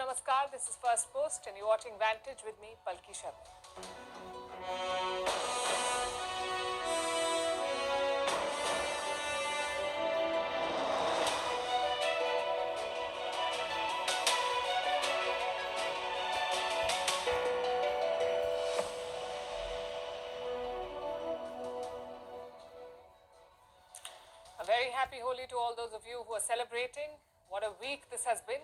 Namaskar, this is First Post and you're watching Vantage with me, Palki Sharma. A very happy Holi to all those of you who are celebrating. What a week this has been.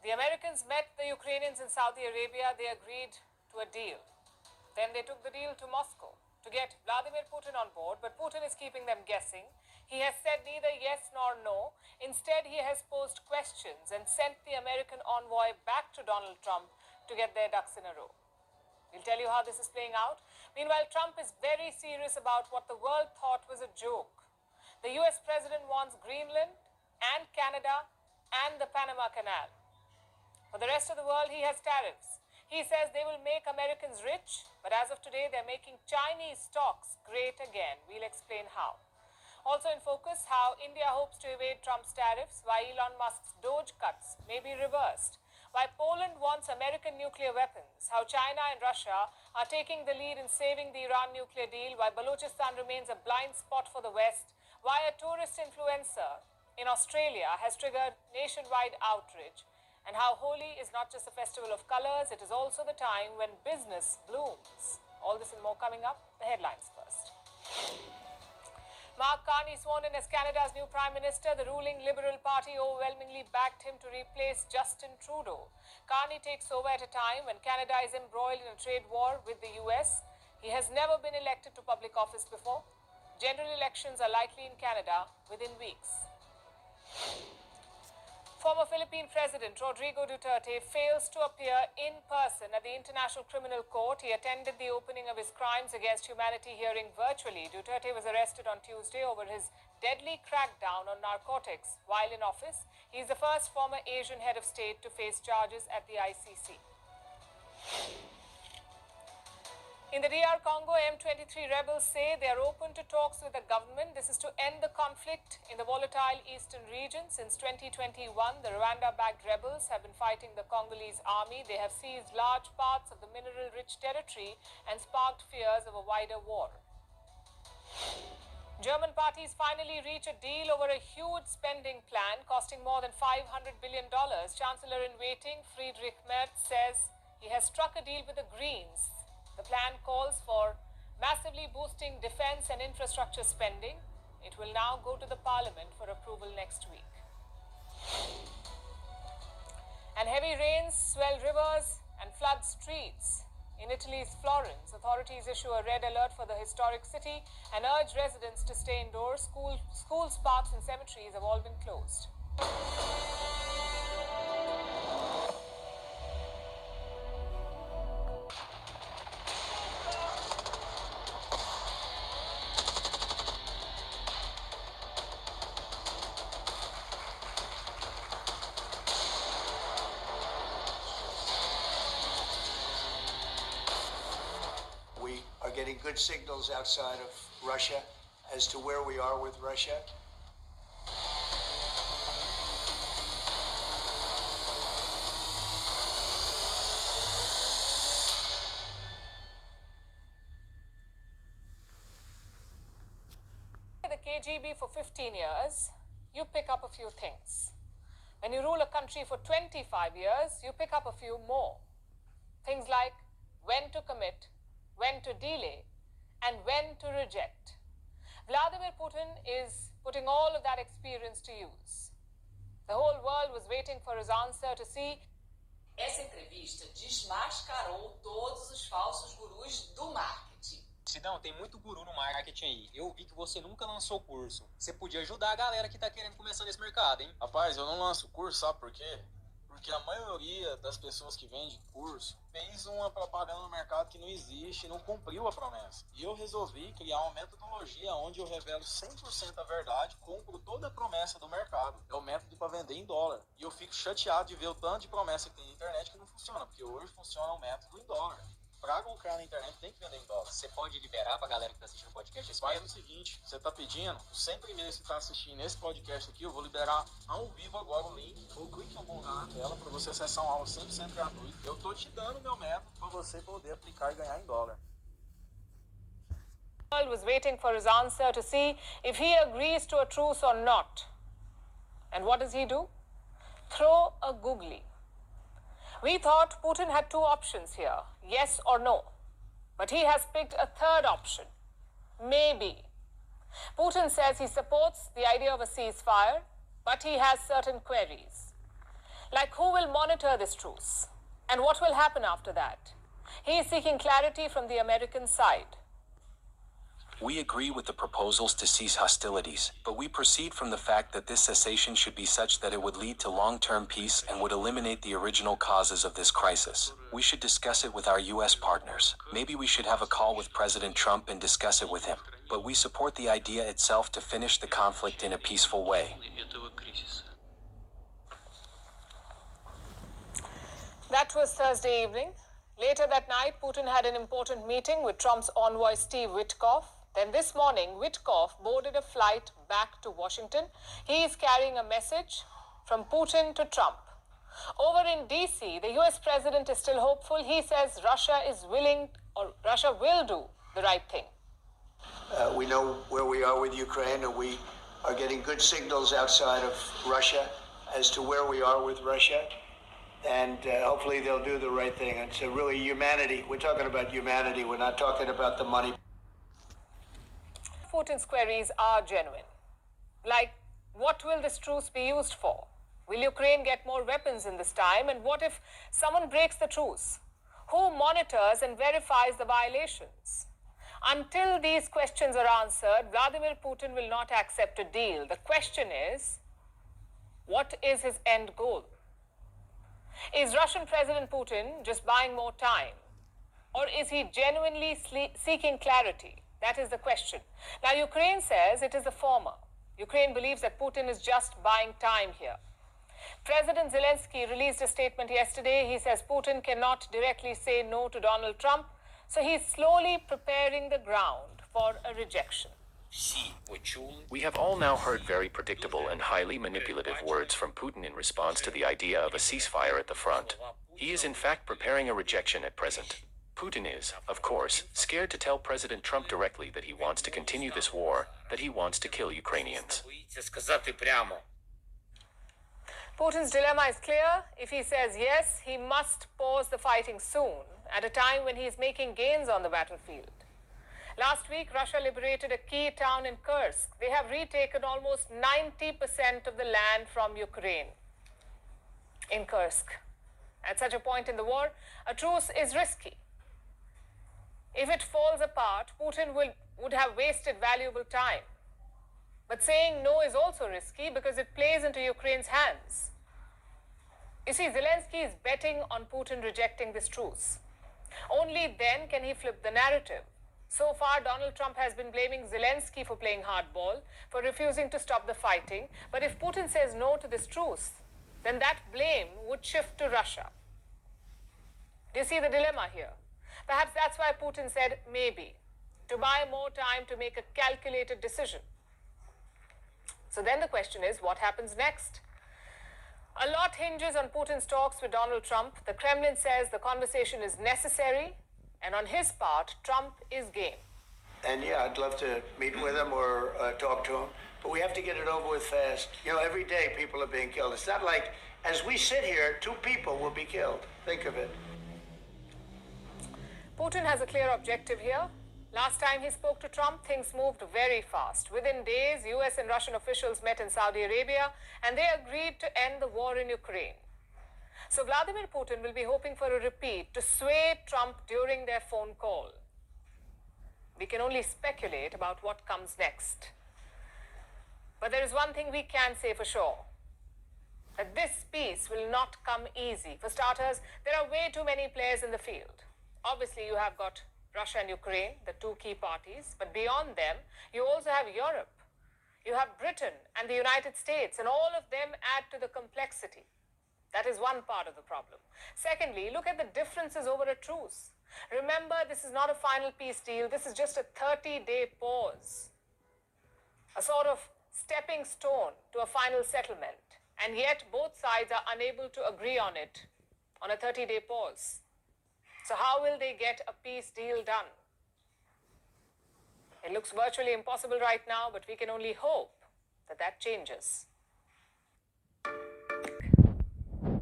The Americans met the Ukrainians in Saudi Arabia. They agreed to a deal. Then they took the deal to Moscow to get Vladimir Putin on board, but Putin is keeping them guessing. He has said neither yes nor no. Instead, he has posed questions and sent the American envoy back to Donald Trump to get their ducks in a row. We'll tell you how this is playing out. Meanwhile, Trump is very serious about what the world thought was a joke. The US president wants Greenland and Canada and the Panama Canal. For the rest of the world, he has tariffs. He says they will make Americans rich, but as of today, they're making Chinese stocks great again. We'll explain how. Also in focus, how India hopes to evade Trump's tariffs, why Elon Musk's Doge cuts may be reversed, why Poland wants American nuclear weapons, how China and Russia are taking the lead in saving the Iran nuclear deal, why Balochistan remains a blind spot for the West, why a tourist influencer in Australia has triggered nationwide outrage, and how Holi is not just a festival of colors, it is also the time when business blooms. All this and more coming up. The headlines first. Mark Carney sworn in as Canada's new Prime Minister. The ruling Liberal Party overwhelmingly backed him to replace Justin Trudeau. Carney takes over at a time when Canada is embroiled in a trade war with the US. He has never been elected to public office before. General elections are likely in Canada within weeks. Former Philippine President Rodrigo Duterte fails to appear in person at the International Criminal Court. He attended the opening of his Crimes Against Humanity hearing virtually. Duterte was arrested on Tuesday over his deadly crackdown on narcotics. While in office, he is the first former Asian head of state to face charges at the ICC. In the DR Congo, M23 rebels say they are open to talks with the government. This is to end the conflict in the volatile eastern region. Since 2021, the Rwanda-backed rebels have been fighting the Congolese army. They have seized large parts of the mineral-rich territory and sparked fears of a wider war. German parties finally reach a deal over a huge spending plan costing more than $500 billion. Chancellor-in-waiting Friedrich Merz says he has struck a deal with the Greens. The plan calls for massively boosting defense and infrastructure spending. It will now go to the parliament for approval next week. And heavy rains swell rivers and flood streets. In Italy's Florence, authorities issue a red alert for the historic city and urge residents to stay indoors. Schools, parks and cemeteries have all been closed. Getting good signals outside of Russia as to where we are with Russia. The KGB for 15 years, you pick up a few things. When you rule a country for 25 years, you pick up a few more. Things like when to commit, when to delay, and when to reject. Vladimir Putin is putting all of that experience to use. The whole world was waiting for his answer to see. Essa entrevista desmascarou todos os falsos gurus do marketing. Sidão, tem muito guru no marketing aí. Eu vi que você nunca lançou curso. Você podia ajudar a galera que tá querendo começar nesse mercado, hein? Rapaz, eu não lanço curso, sabe por quê? Porque a maioria das pessoas que vendem curso fez uma propaganda no mercado que não existe e não cumpriu a promessa. E eu resolvi criar uma metodologia onde eu revelo 100% a verdade, cumpro toda a promessa do mercado. É o método para vender em dólar. E eu fico chateado de ver o tanto de promessa que tem na internet que não funciona, porque hoje funciona o método em dólar. Pra lucrar na internet tem que vender em dólar. Você pode liberar pra galera que tá assistindo o podcast? Faz o seguinte, você tá pedindo, os 100 primeiros que tá assistindo esse podcast aqui, eu vou liberar ao vivo agora o link. Ou clique em algum lugar na tela pra você acessar um aula 100% gratuito. Eu tô te dando meu método para você poder aplicar e ganhar em dólar. The world was waiting for his answer to see if he agrees to a truce or not. And what does he do? Throw a googly. We thought Putin had two options here, yes or no. But he has picked a third option, maybe. Putin says he supports the idea of a ceasefire, but he has certain queries. Like who will monitor this truce? And what will happen after that? He is seeking clarity from the American side. We agree with the proposals to cease hostilities, but we proceed from the fact that this cessation should be such that it would lead to long-term peace and would eliminate the original causes of this crisis. We should discuss it with our U.S. partners. Maybe we should have a call with President Trump and discuss it with him. But we support the idea itself to finish the conflict in a peaceful way. That was Thursday evening. Later that night, Putin had an important meeting with Trump's envoy Steve Witkoff. Then this morning, Witkoff boarded a flight back to Washington. He is carrying a message from Putin to Trump. Over in D.C., the U.S. president is still hopeful. He says Russia is willing, or Russia will do the right thing. We know where we are with Ukraine, and we are getting good signals outside of Russia as to where we are with Russia. And hopefully they'll do the right thing. It's really humanity. We're talking about humanity. We're not talking about the money. Putin's queries are genuine. Like, what will this truce be used for? Will Ukraine get more weapons in this time? And what if someone breaks the truce? Who monitors and verifies the violations? Until these questions are answered, Vladimir Putin will not accept a deal. The question is, what is his end goal? Is Russian President Putin just buying more time? Or is he genuinely seeking clarity? That is the question. Now, Ukraine says it is the former. Ukraine believes that Putin is just buying time here. President Zelensky released a statement yesterday. He says Putin cannot directly say no to Donald Trump, so he's slowly preparing the ground for a rejection. We have all now heard very predictable and highly manipulative words from Putin in response to the idea of a ceasefire at the front. He is in fact preparing a rejection at present. Putin is, of course, scared to tell President Trump directly that he wants to continue this war, that he wants to kill Ukrainians. Putin's dilemma is clear. If he says yes, he must pause the fighting soon, at a time when he is making gains on the battlefield. Last week, Russia liberated a key town in Kursk. They have retaken almost 90% of the land from Ukraine. In Kursk. At such a point in the war, a truce is risky. If it falls apart, Putin would have wasted valuable time. But saying no is also risky because it plays into Ukraine's hands. You see, Zelensky is betting on Putin rejecting this truce. Only then can he flip the narrative. So far, Donald Trump has been blaming Zelensky for playing hardball, for refusing to stop the fighting. But if Putin says no to this truce, then that blame would shift to Russia. Do you see the dilemma here? Perhaps that's why Putin said maybe, to buy more time to make a calculated decision. So then the question is, what happens next? A lot hinges on Putin's talks with Donald Trump. The Kremlin says the conversation is necessary, and on his part, Trump is game. And yeah, I'd love to meet with him or talk to him, but we have to get it over with fast. You know, every day people are being killed. It's not like, as we sit here, 2 people will be killed. Think of it. Putin has a clear objective here. Last time he spoke to Trump, things moved very fast. Within days, US and Russian officials met in Saudi Arabia, and they agreed to end the war in Ukraine. So Vladimir Putin will be hoping for a repeat to sway Trump during their phone call. We can only speculate about what comes next. But there is one thing we can say for sure, that this peace will not come easy. For starters, there are way too many players in the field. Obviously, you have got Russia and Ukraine, the 2 key parties, but beyond them, you also have Europe. You have Britain and the United States, and all of them add to the complexity. That is one part of the problem. Secondly, look at the differences over a truce. Remember, this is not a final peace deal. This is just a 30-day pause, a sort of stepping stone to a final settlement. and yet both sides are unable to agree on it on a 30-day pause. So how will they get a peace deal done? It looks virtually impossible right now, but we can only hope that that changes.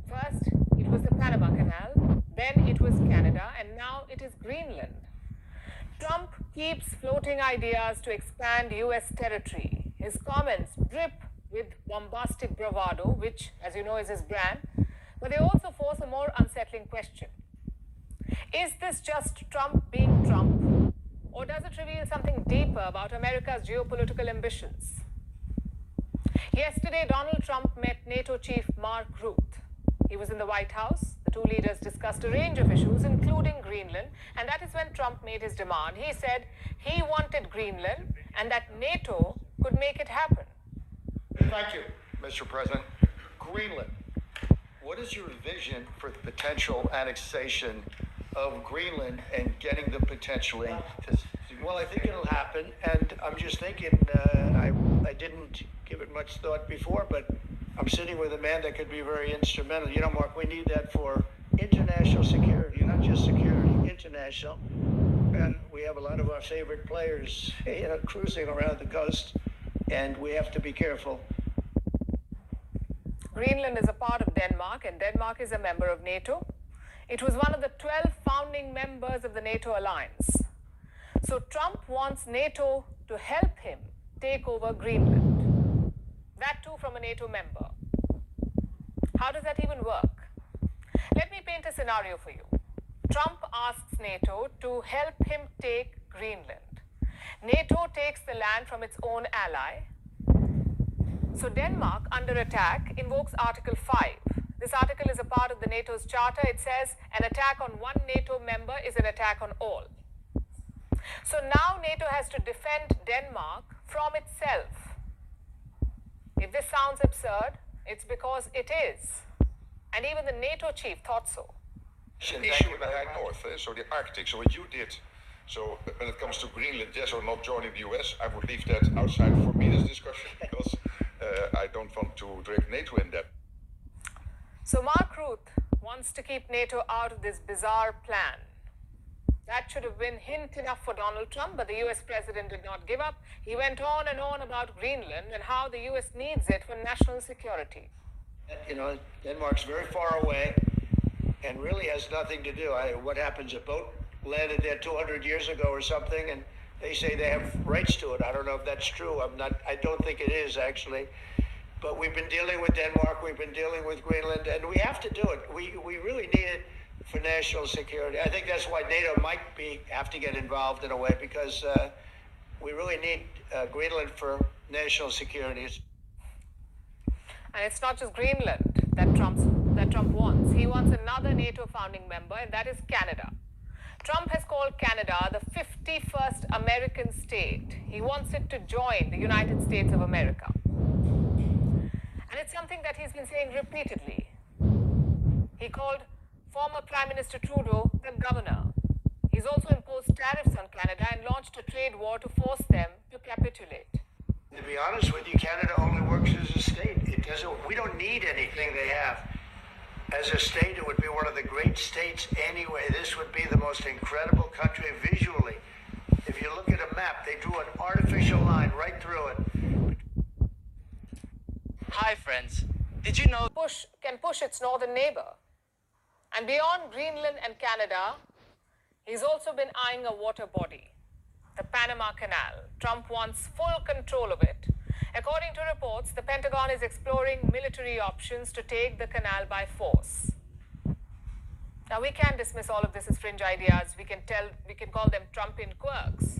First, it was the Panama Canal, then it was Canada, and now it is Greenland. Trump keeps floating ideas to expand US territory. His comments drip with bombastic bravado, which, as you know, is his brand, but they also force a more unsettling question. Is this just Trump being Trump, or does it reveal something deeper about America's geopolitical ambitions? Yesterday, Donald Trump met NATO chief Mark Rutte. He was in the White House. The two leaders discussed a range of issues, including Greenland, and that is when Trump made his demand. He said he wanted Greenland and that NATO could make it happen. Thank you, Mr. President. Greenland. What is your vision for the potential annexation of Greenland and getting them potentially to... Well, I think it'll happen, and I'm just thinking, I didn't give it much thought before, but I'm sitting with a man that could be very instrumental. You know, Mark, we need that for international security, not just security, international. And we have a lot of our favorite players, cruising around the coast, and we have to be careful. Greenland is a part of Denmark, and Denmark is a member of NATO. It was one of the 12 founding members of the NATO alliance. So Trump wants NATO to help him take over Greenland. That too from a NATO member. How does that even work? Let me paint a scenario for you. Trump asks NATO to help him take Greenland. NATO takes the land from its own ally. So Denmark, under attack, invokes Article 5. This article is a part of the NATO's charter. It says an attack on one NATO member is an attack on all. So now NATO has to defend Denmark from itself. If this sounds absurd, it's because it is. And even the NATO chief thought so. An issue in the high north, so the Arctic, so what you did. So when it comes to Greenland, yes or not joining the US, I would leave that outside for me this discussion, because I don't want to drag NATO in that. So Mark Rutte wants to keep NATO out of this bizarre plan. That should have been hint enough for Donald Trump, but the US president did not give up. He went on and on about Greenland and how the US needs it for national security. You know, Denmark's very far away and really has nothing to do. What happens, a boat landed there 200 years ago or something, and they say they have rights to it. I don't know if that's true. I don't think it is, actually. But we've been dealing with Denmark, we've been dealing with Greenland, and we have to do it. We really need it for national security. I think that's why NATO might have to get involved in a way, because we really need Greenland for national security. And it's not just Greenland that Trump wants. He wants another NATO founding member, and that is Canada. Trump has called Canada the 51st American state. He wants it to join the United States of America. And it's something that he's been saying repeatedly. He called former Prime Minister Trudeau the governor. He's also imposed tariffs on Canada and launched a trade war to force them to capitulate. To be honest with you, Canada only works as a state. We don't need anything they have. As a state, it would be one of the great states anyway. This would be the most incredible country visually. If you look at a map, they drew an artificial line right through it. Hi friends, did you know Can push its northern neighbor. And beyond Greenland and Canada, he's also been eyeing a water body, the Panama Canal. Trump wants full control of it. According to reports, the Pentagon is exploring military options to take the canal by force. Now, we can't dismiss all of this as fringe ideas. We can call them Trumpian quirks.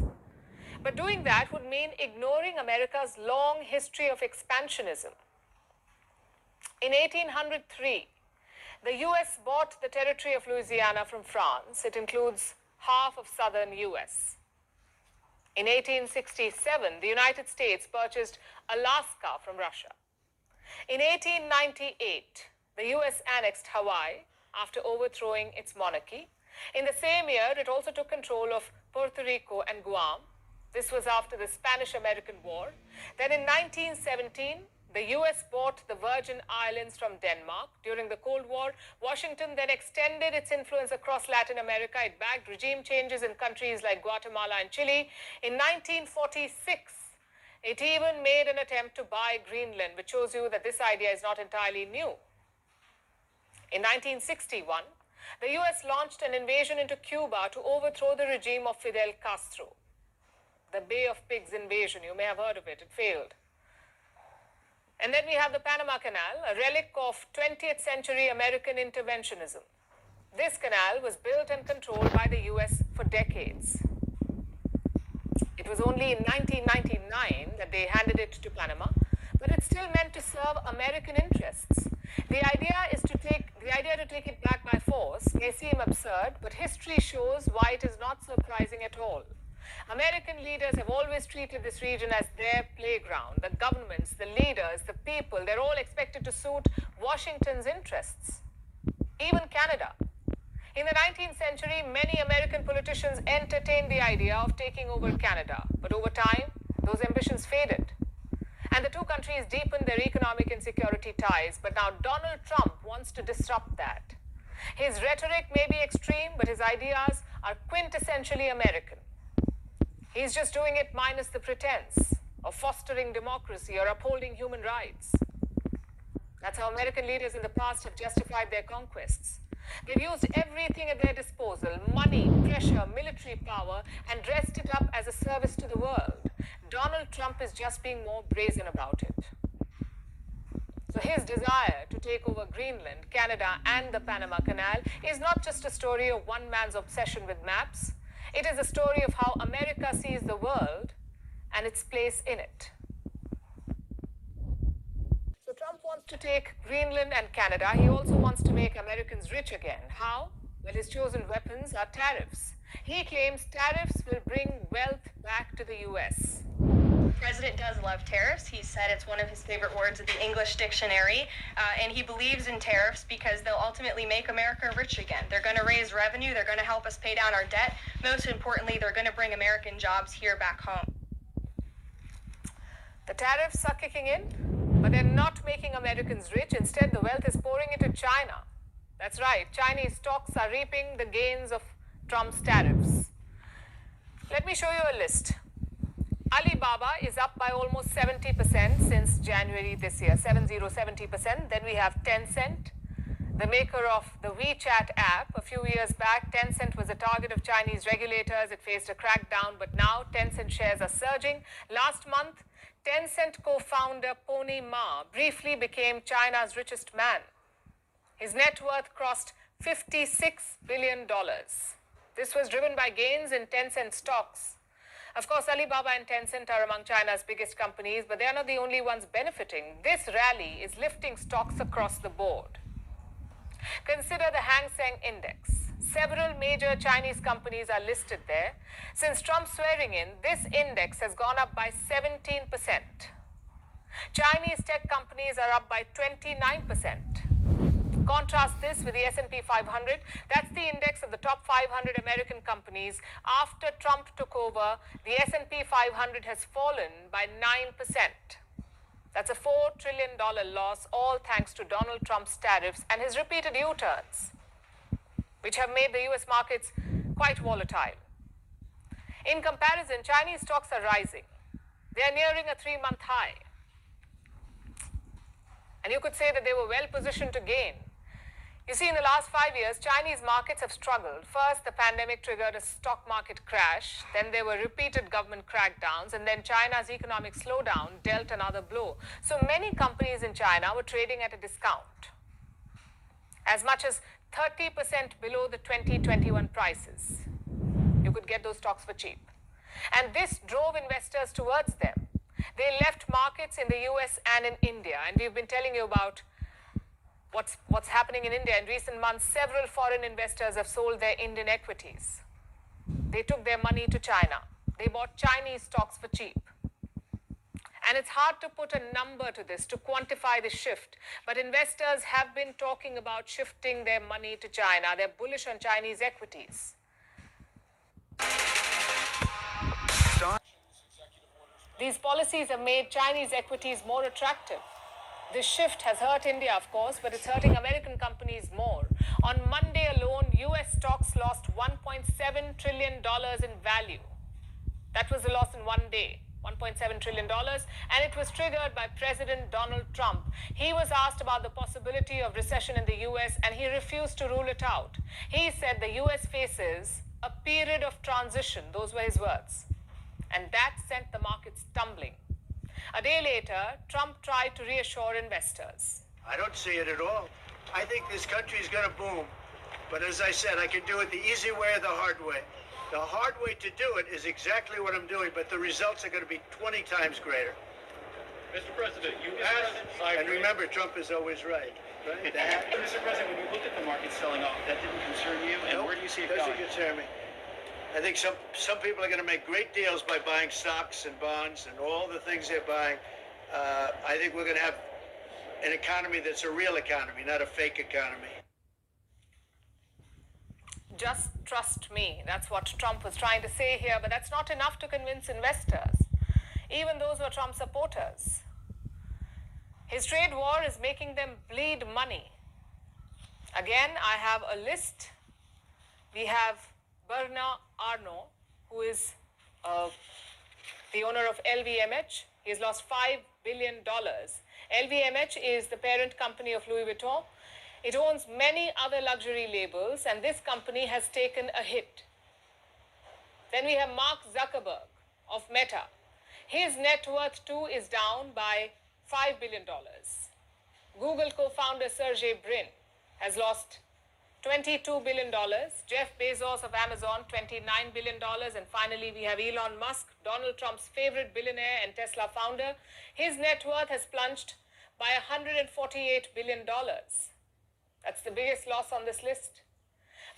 But doing that would mean ignoring America's long history of expansionism. In 1803, the US bought the territory of Louisiana from France. It includes half of southern US. In 1867, the United States purchased Alaska from Russia. In 1898, the US annexed Hawaii after overthrowing its monarchy. In the same year, it also took control of Puerto Rico and Guam. This was after the Spanish-American War. Then in 1917, the US bought the Virgin Islands from Denmark. During the Cold War, Washington then extended its influence across Latin America. It backed regime changes in countries like Guatemala and Chile. In 1946, it even made an attempt to buy Greenland, which shows you that this idea is not entirely new. In 1961, the US launched an invasion into Cuba to overthrow the regime of Fidel Castro. The Bay of Pigs invasion, you may have heard of it, it failed. And then we have the Panama Canal, a relic of 20th century American interventionism. This canal was built and controlled by the US for decades. It was only in 1999 that they handed it to Panama, but it's still meant to serve American interests. The idea to take it back by force may seem absurd, but history shows why it is not surprising at all. American leaders have always treated this region as their playground. The governments, the leaders, the people, they're all expected to suit Washington's interests. Even Canada. In the 19th century, many American politicians entertained the idea of taking over Canada, but over time, those ambitions faded. And the two countries deepened their economic and security ties, but now Donald Trump wants to disrupt that. His rhetoric may be extreme, but his ideas are quintessentially American. He's just doing it minus the pretense of fostering democracy or upholding human rights. That's how American leaders in the past have justified their conquests. They've used everything at their disposal, money, pressure, military power, and dressed it up as a service to the world. Donald Trump is just being more brazen about it. So his desire to take over Greenland, Canada, and the Panama Canal is not just a story of one man's obsession with maps. It is a story of how America sees the world and its place in it. So Trump wants to take Greenland and Canada. He also wants to make Americans rich again. How? Well, his chosen weapons are tariffs. He claims tariffs will bring wealth back to the US. The president does love tariffs. He said it's one of his favorite words of the English dictionary, and he believes in tariffs because they'll ultimately make America rich again. They're going to raise revenue. They're going to help us pay down our debt. Most importantly, they're going to bring American jobs here back home. The tariffs are kicking in, but they're not making Americans rich. Instead, the wealth is pouring into China. That's right. Chinese stocks are reaping the gains of Trump's tariffs. Let me show you a list. Alibaba is up by almost 70% since January this year, 70%. Then we have Tencent, the maker of the WeChat app. A few years back, Tencent was a target of Chinese regulators. It faced a crackdown, but now Tencent shares are surging. Last month, Tencent co-founder Pony Ma briefly became China's richest man. His net worth crossed $56 billion. This was driven by gains in Tencent stocks. Of course, Alibaba and Tencent are among China's biggest companies, but they are not the only ones benefiting. This rally is lifting stocks across the board. Consider the Hang Seng Index. Several major Chinese companies are listed there. Since Trump's swearing in, this index has gone up by 17%. Chinese tech companies are up by 29%. Contrast this with the S&P 500. That's the index of the top 500 American companies. After Trump took over, the S&P 500 has fallen by 9%. That's a $4 trillion loss, all thanks to Donald Trump's tariffs and his repeated U-turns, which have made the US markets quite volatile. In comparison, Chinese stocks are rising. They are nearing a 3-month high. And you could say that they were well positioned to gain. You see, in the last 5 years, Chinese markets have struggled. First, the pandemic triggered a stock market crash. Then there were repeated government crackdowns. And then China's economic slowdown dealt another blow. So many companies in China were trading at a discount, as much as 30% below the 2021 prices. You could get those stocks for cheap. And this drove investors towards them. They left markets in the US and in India. And we've been telling you about what's happening in India. In recent months, several foreign investors have sold their Indian equities. They took their money to China. They bought Chinese stocks for cheap. And it's hard to put a number to this, to quantify the shift. But investors have been talking about shifting their money to China. They're bullish on Chinese equities. These policies have made Chinese equities more attractive. This shift has hurt India, of course, but it's hurting American companies more. On Monday alone, US stocks lost $1.7 trillion in value. That was the loss in one day, $1.7 trillion, and it was triggered by President Donald Trump. He was asked about the possibility of recession in the US, and he refused to rule it out. He said the US faces a period of transition. Those were his words. And that sent the markets tumbling. A day later, Trump tried to reassure investors. I don't see it at all. I think this country is going to boom. But as I said, I can do it the easy way or the hard way. The hard way to do it is exactly what I'm doing, but the results are going to be 20 times greater. Mr. President, you asked. And remember, Trump is always right. Right? Mr. President, when you looked at the market selling off, that didn't concern you, and where do you see it doesn't going? concern me. I think some people are going to make great deals by buying stocks and bonds and all the things they're buying. I think we're going to have an economy that's a real economy, not a fake economy. Just trust me. That's what Trump was trying to say here, but that's not enough to convince investors, even those who are Trump supporters. His trade war is making them bleed money. Again, I have a list. We have Bernard Arnault, who is the owner of LVMH. He has lost $5 billion. LVMH is the parent company of Louis Vuitton. It owns many other luxury labels, and this company has taken a hit. Then we have Mark Zuckerberg of Meta. His net worth too is down by $5 billion. Google co-founder Sergey Brin has lost $22 billion. Jeff Bezos of Amazon, $29 billion. And finally, we have Elon Musk, Donald Trump's favorite billionaire and Tesla founder. His net worth has plunged by $148 billion. That's the biggest loss on this list.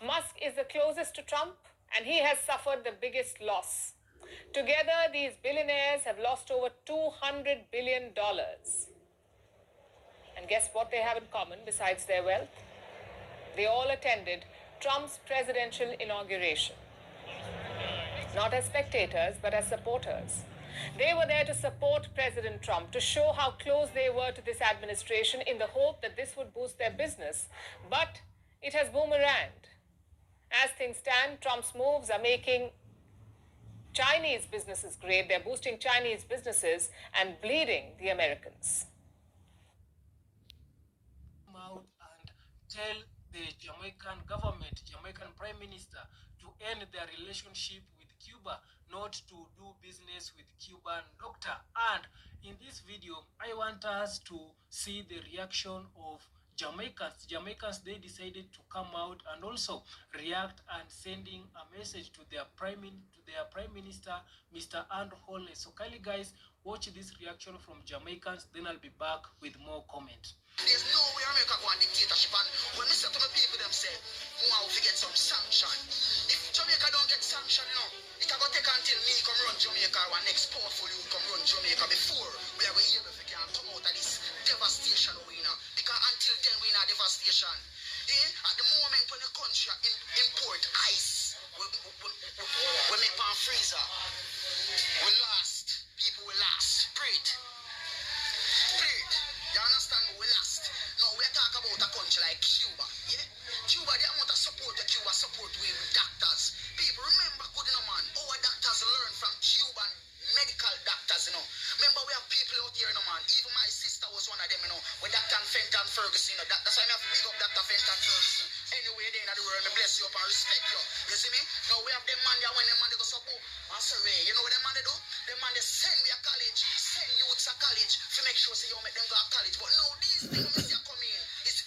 Musk is the closest to Trump, and he has suffered the biggest loss. Together, these billionaires have lost over $200 billion. And guess what they have in common besides their wealth? They all attended Trump's presidential inauguration. Not as spectators, but as supporters. They were there to support President Trump, to show how close they were to this administration in the hope that this would boost their business. But it has boomeranged. As things stand, Trump's moves are making Chinese businesses great. They're boosting Chinese businesses and bleeding the Americans. Out and tell the Jamaican government, Jamaican Prime Minister, to end their relationship with Cuba, not to do business with Cuban doctor. And in this video, I want us to see the reaction of Jamaicans. Jamaicans, they decided to come out and also react and sending a message to their Prime Minister, Mr. Andrew Holness. So kindly guys, watch this reaction from Jamaicans, then I'll be back with more comment. There's no way America go on dictatorship, and when I say to my people, them say, "Wow, we get some sanction." If Jamaica don't get sanction, you know, it can go take until me come run Jamaica or next powerful you come run Jamaica before we are able to can come out of this devastation we know. Because until then we in a devastation. At the moment when the country import ice, we make pan freezer. We lost. People will last. Preat. You understand? We last. Now we talk about a country like Cuba. Yeah? Cuba, the amount of support that Cuba support with doctors. People remember, good enough, man. Our doctors learn from Cuban medical doctors, you know. Remember, we have people out here, you know, man. Even my sister was one of them, you know. With Dr. Fenton Ferguson, you know. That's why I have to big up Dr. Fenton Ferguson. Anyway, they in the world, I bless you up and respect you. You see me? Now we have them man there when them man they go support. I survey. You know what them man they do? Them man they send me a college, send youths a college to make sure say you make them go to college. But no, these things when they come in, it's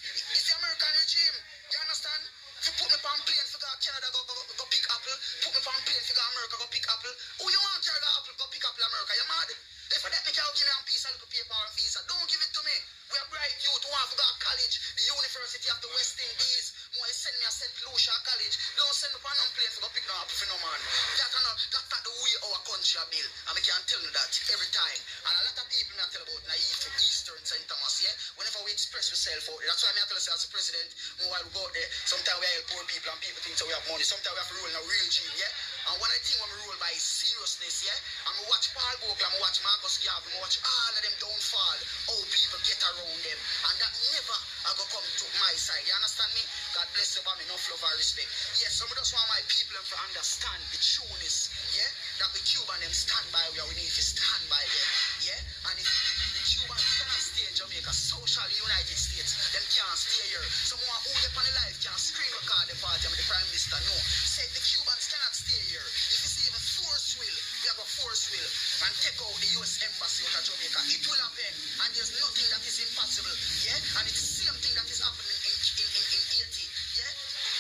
the American regime. You understand? If you put me on plane for go Canada, go pick apple. Put me on plane for go America, go pick apple. Who you want to carry the apple, go pick apple America? You mad? If for that make you give me a piece of little paper and visa, don't give it to me. We are bright youth who want to go to college. The University of the West Indies. Why send me a St. Lucia College? Don't send me on no plane for go pick no apple for no man. That's not the way our country are built. And I can tell you that every time. And a lot of people I tell about naive from Eastern St. Thomas, yeah? Whenever we express ourselves out there, that's why I tell us as a president, while we go out there, sometimes we help poor people and people think so we have money. Sometimes we have to roll in a real gene, yeah? And one of the things when we roll by is seriousness, yeah? And we watch Paul Bogle, and we watch Marcus Garvey, we watch all of them downfall, how people get around them. And that never I go come to my side. You understand me? God bless you, me, enough love and respect. Yes, some of us want my people to understand the trueness, yeah? That the Cuban them stand by where we need to stand by them, yeah? And if the Cubans cannot stay in Jamaica, social United States, them can't stay here. Someone who they on the life can screen record the party with the Prime Minister, no. Say the Cubans cannot stay here. If it's even force will, we have a force will and take out the US Embassy out of Jamaica. It will happen, and there's nothing that is impossible, yeah? And it's the same thing that is happening in Haiti, yeah?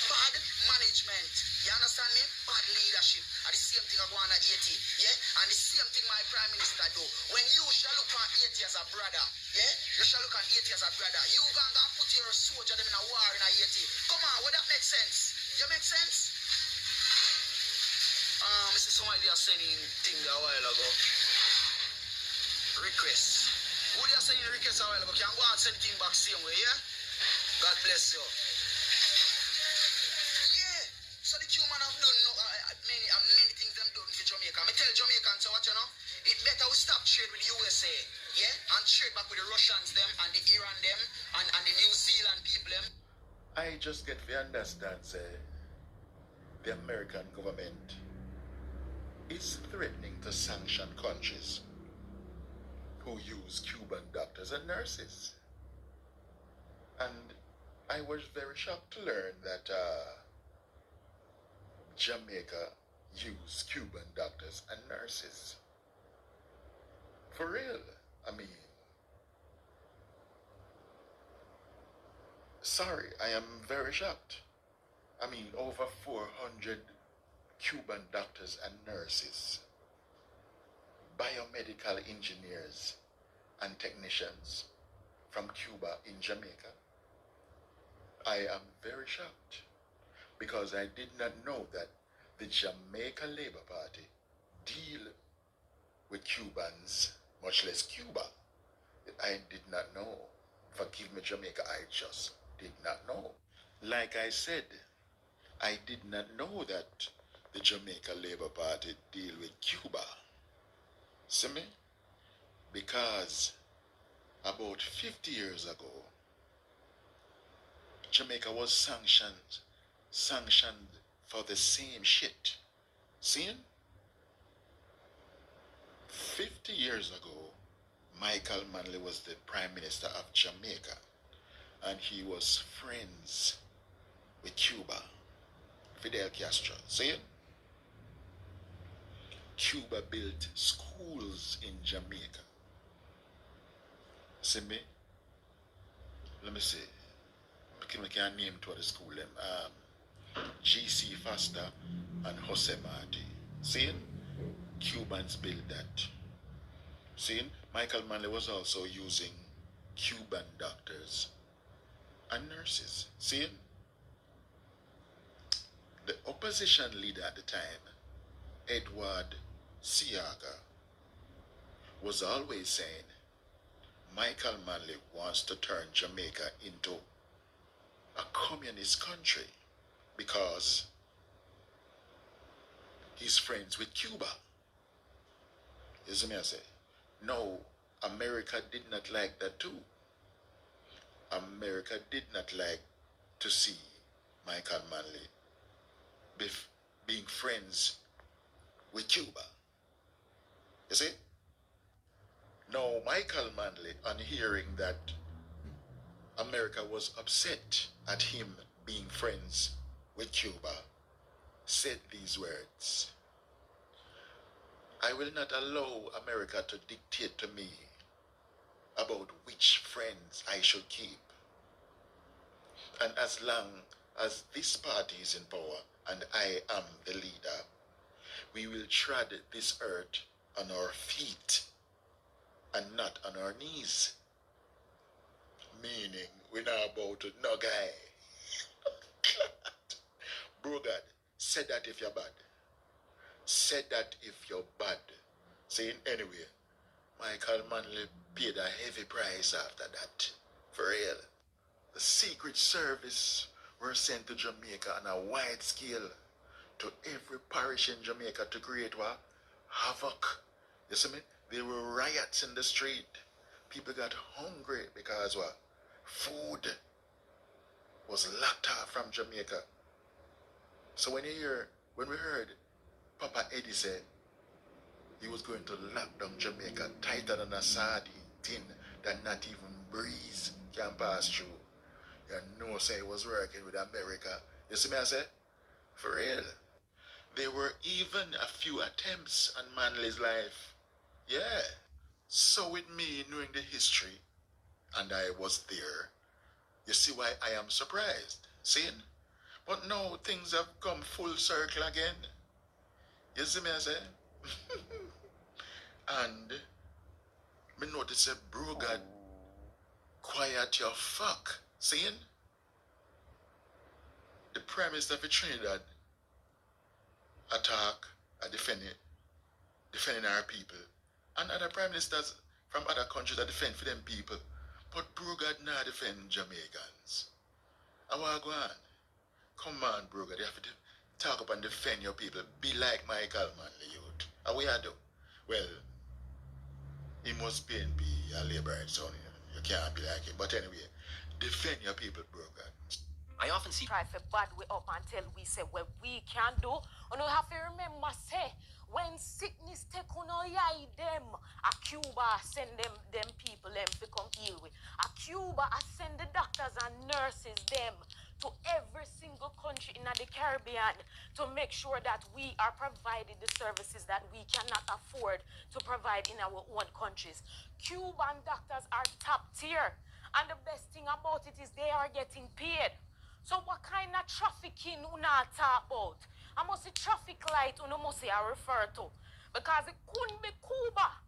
Bad management, you understand me? Bad leadership, and the same thing I go on at Haiti, yeah? And the same thing my Prime Minister do. When you shall look at Haiti as a brother, yeah? You shall look at Haiti as a brother. You gonna put your soldier them in a war in a Haiti. Come on, would that make sense? You make sense? Mr. Somebody are sending thing a while ago. Request. Who they are sending request a while ago? Can go and send thing back same way, yeah? God bless you. Yeah. So the Cuban have done many things them done for Jamaica. I tell Jamaicans so what you know? It better we stop trade with the USA, yeah? And trade back with the Russians them and the Iran them and the New Zealand people them. I just get to understand, say, the American government is threatening to sanction countries who use Cuban doctors and nurses. And I was very shocked to learn that Jamaica used Cuban doctors and nurses. For real. I mean, sorry, I am very shocked. I mean, over 400 Cuban doctors and nurses, biomedical engineers and technicians from Cuba in Jamaica. I am very shocked because I did not know that the Jamaica Labour Party deal with Cubans, much less Cuba. I did not know. Forgive me, Jamaica, I just did not know. Like I said, I did not know that the Jamaica Labour Party deal with Cuba. See me? Because about 50 years ago, Jamaica was sanctioned for the same shit. See? 50 years ago, Michael Manley was the Prime Minister of Jamaica, and he was friends with Cuba, Fidel Castro. See? Cuba built schools in Jamaica. See me? Let me see. I can name two of the school them. G.C. Foster and Jose Marti. See? Cubans built that. See? Michael Manley was also using Cuban doctors and nurses. See? The opposition leader at the time, Edward Seaga, was always saying Michael Manley wants to turn Jamaica into a communist country because he's friends with Cuba. You see me I say? No, America did not like that too. America did not like to see Michael Manley being friends with Cuba. You see? Now, Michael Manley, on hearing that America was upset at him being friends with Cuba, said these words: I will not allow America to dictate to me about which friends I should keep. And as long as this party is in power and I am the leader, we will tread this earth on our feet and not on our knees. Meaning, we're not about to no guy. Bro God, said that if you're bad. Said that if you're bad. Saying anyway, Michael Manley paid a heavy price after that. For real. The Secret Service were sent to Jamaica on a wide scale to every parish in Jamaica to create what? Havoc. You see me? There were riots in the street. People got hungry because what? Food was locked off from Jamaica. So when we heard Papa Eddie say he was going to lock down Jamaica tighter than a sardine tin that not even breeze can pass through, you know say he was working with America. You see me I say? For real. There were even a few attempts on Manley's life. Yeah. So with me knowing the history, and I was there, you see why I am surprised. Seeing? But now things have come full circle again. You see me I say? And me notice a bro got quiet your fuck. Seeing? The Prime Minister of Trinidad attack and defending our people. And other Prime Ministers from other countries that defend for them people. But bro God not defend Jamaicans. I want to go on. Come on, bro God, you have to talk up and defend your people. Be like Michael Manley, youth. How we do? Well, he must be a laborer, so you can't be like him. But anyway, defend your people, bro God. I often see try for bad way up until we say what we can do. And you have to remember say when sickness take on eye them, a Cuba send them people them to come heal with. A Cuba I send the doctors and nurses them to every single country in the Caribbean to make sure that we are providing the services that we cannot afford to provide in our own countries. Cuban doctors are top tier, and the best thing about it is they are getting paid. So what kind of trafficking you not talk about? I must say traffic light you must say I refer to. Because it couldn't be Cuba.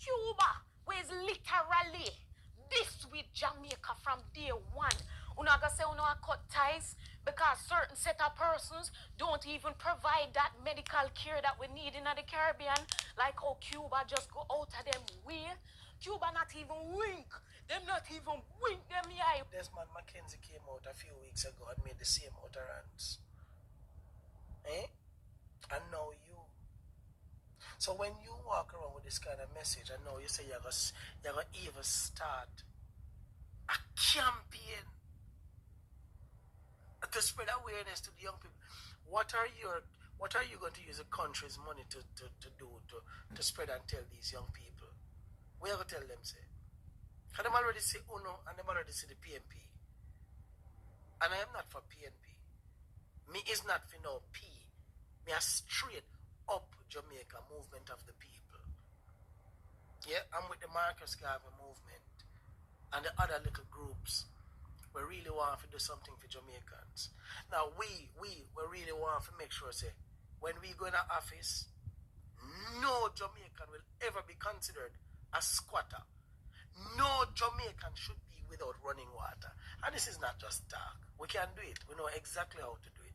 Cuba was literally this with Jamaica from day one. You not gonna say you know cut ties because certain set of persons don't even provide that medical care that we need in the Caribbean. Like how Cuba just go out of them way. Cuba not even wink. Them not even wink them eye. Desmond Mackenzie came out a few weeks ago and made the same utterance. Eh? And now you. So when you walk around with this kind of message, and now you say you're gonna even start a campaign to spread awareness to the young people. What are you going to use the country's money to do to spread and tell these young people? We are going to tell them say. And them already say UNO and them already say the PNP. And I am not for PNP. Me is not for no P. Me a straight up Jamaica movement of the people. Yeah, I'm with the Marcus Garvey movement and the other little groups. We really want to do something for Jamaicans. Now we really want to make sure say when we go in our office, no Jamaican will ever be considered a squatter. No Jamaican should be without running water. And this is not just talk. We can do it. We know exactly how to do it.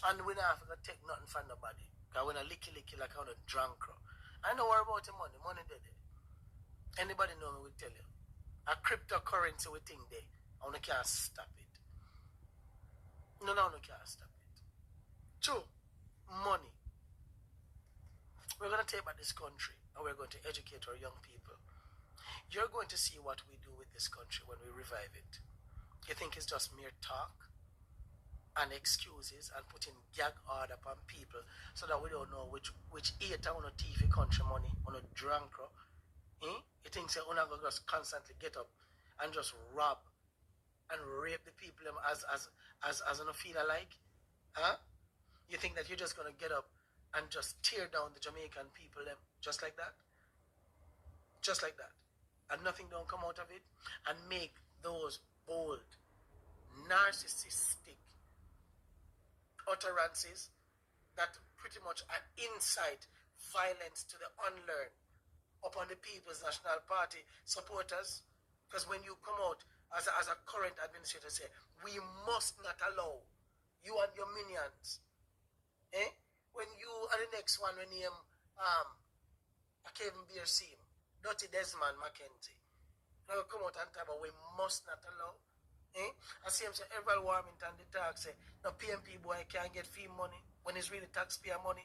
And we don't have to take nothing from nobody. Because we're not licky like I'm a drunk. I know what about the money. Money there. Anybody know me will tell you. A cryptocurrency we think there. I can't stop it. No, can't stop it. True. Money. We're going to take back this country and we're going to educate our young people. You're going to see what we do with this country when we revive it. You think it's just mere talk and excuses and putting gag order upon people so that we don't know which eater on a TV country money, on a drunk. You think say we're not going to just constantly get up and just rob and rape the people as an feel alike? Huh? You think that you're just going to get up and just tear down the Jamaican people just like that? Just like that. And nothing don't come out of it, and make those bold, narcissistic utterances that pretty much are incite violence to the unlearned upon the People's National Party supporters. Because when you come out as a current administrator say, we must not allow you and your minions, when you are the next one when name Kevin Beer Dirty Desmond Mackenzie. Now come out and talk about we must not allow. I see him say Everald Warmington the talk say the PMP boy can't get fee money when it's really taxpayer money.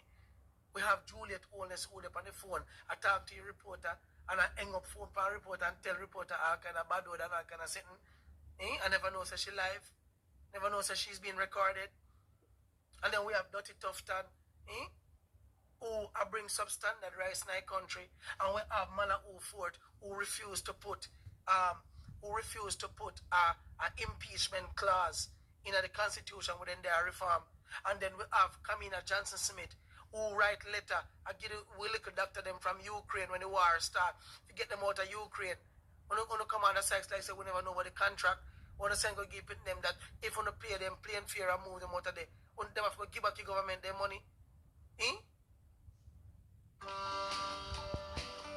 We have Juliet Oldness hold up on the phone. I talk to your reporter and I hang up phone for a reporter and tell reporter all kind of bad word and all kind of sitting. I never know say she live. Never know say she's being recorded. And then we have Dirty Tufton, who bring substandard rice in our country, and we have Mala Fort who refuse to put a impeachment clause in the constitution within their reform. And then we have Kamina Johnson Smith who write letter. We look doctor them from Ukraine when the war start to get them out of Ukraine. When you come on the sex like say we never know what the contract. Want to send go give them that if you don't pay them plain fear and move them out of there, when them have to give back the government their money.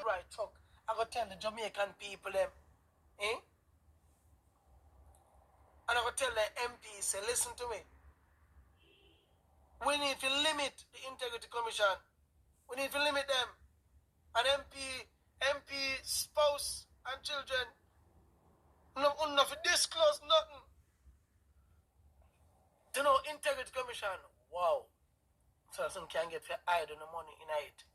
Right, talk. I go tell the Jamaican people them, and I go tell the MPs, say, listen to me. We need to limit the Integrity Commission. We need to limit them. An MP spouse and children, not to disclose nothing. You know, Integrity Commission, wow. So some can get for hide on the money in it,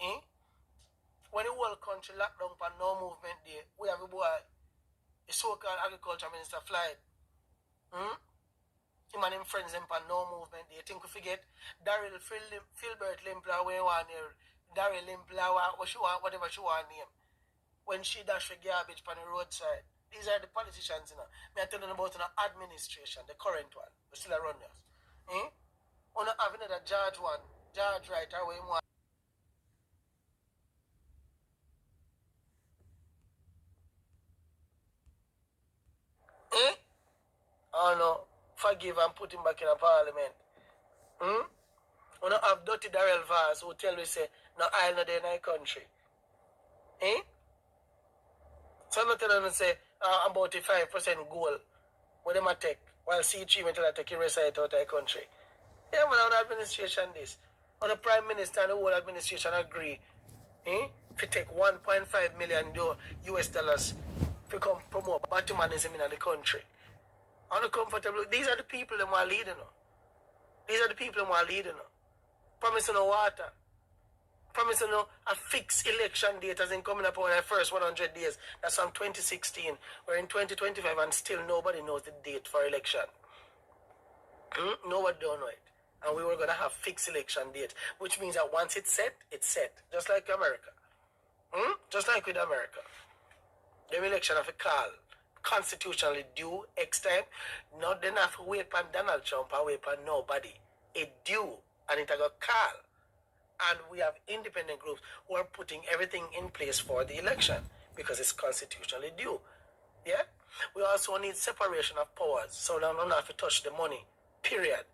When the whole country locked down for no movement day, we have a boy, the so-called agriculture minister flight. Him and him friends them for no movement day. You think we forget Daryl Filbert Limpla when you want here. Daryl Limpla what she want, whatever she want name. When she dash the garbage on the roadside. These are the politicians, Me I tell them about an administration, the current one. We still around us. We not have another George right away one. Oh no, forgive and put him back in a parliament. We not have dirty Darrell Vaz who tell me say no I'll not in our country. So I'm not telling them say about a 5% goal what them a take while C3 will tell take the rest of it out of the country. Yeah, man, the administration this. And the Prime Minister and the whole administration agree to take 1.5 million US dollars to come promote Batumanism in the country. Uncomfortable. These are the people that are leading. These are the people that are leading. Promising no water. Promising no a fixed election date as in coming up on the first 100 days. That's from 2016. We're in 2025 and still nobody knows the date for election. Nobody don't know it. And we were going to have fixed election date, which means that once it's set, it's set. Just like America. Just like with America. The election of a call, constitutionally due X time. Not enough to wait for Donald Trump or wait for nobody. It due and it got call. And we have independent groups who are putting everything in place for the election because it's constitutionally due. Yeah? We also need separation of powers so they don't have to touch the money. Period.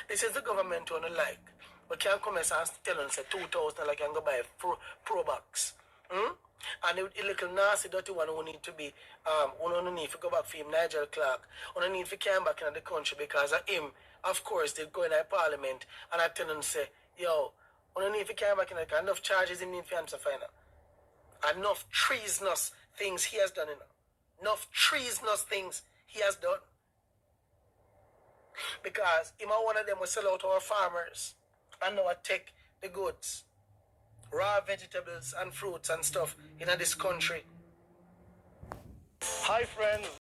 This is the government we don't like. We can't come and tell them say 2,000 like I can go buy a pro box. And a little nasty dirty one who need to be we don't need to go back for him, Nigel Clark. We don't need to come back into the country because of him, of course, they go in the parliament and I tell them say, yo, we don't need to come back in the enough charges him need to answer final. Enough treasonous things he has done enough treasonous things he has done. Because him one of them will sell out our farmers and now take the goods, raw vegetables and fruits and stuff in this country. Hi friends,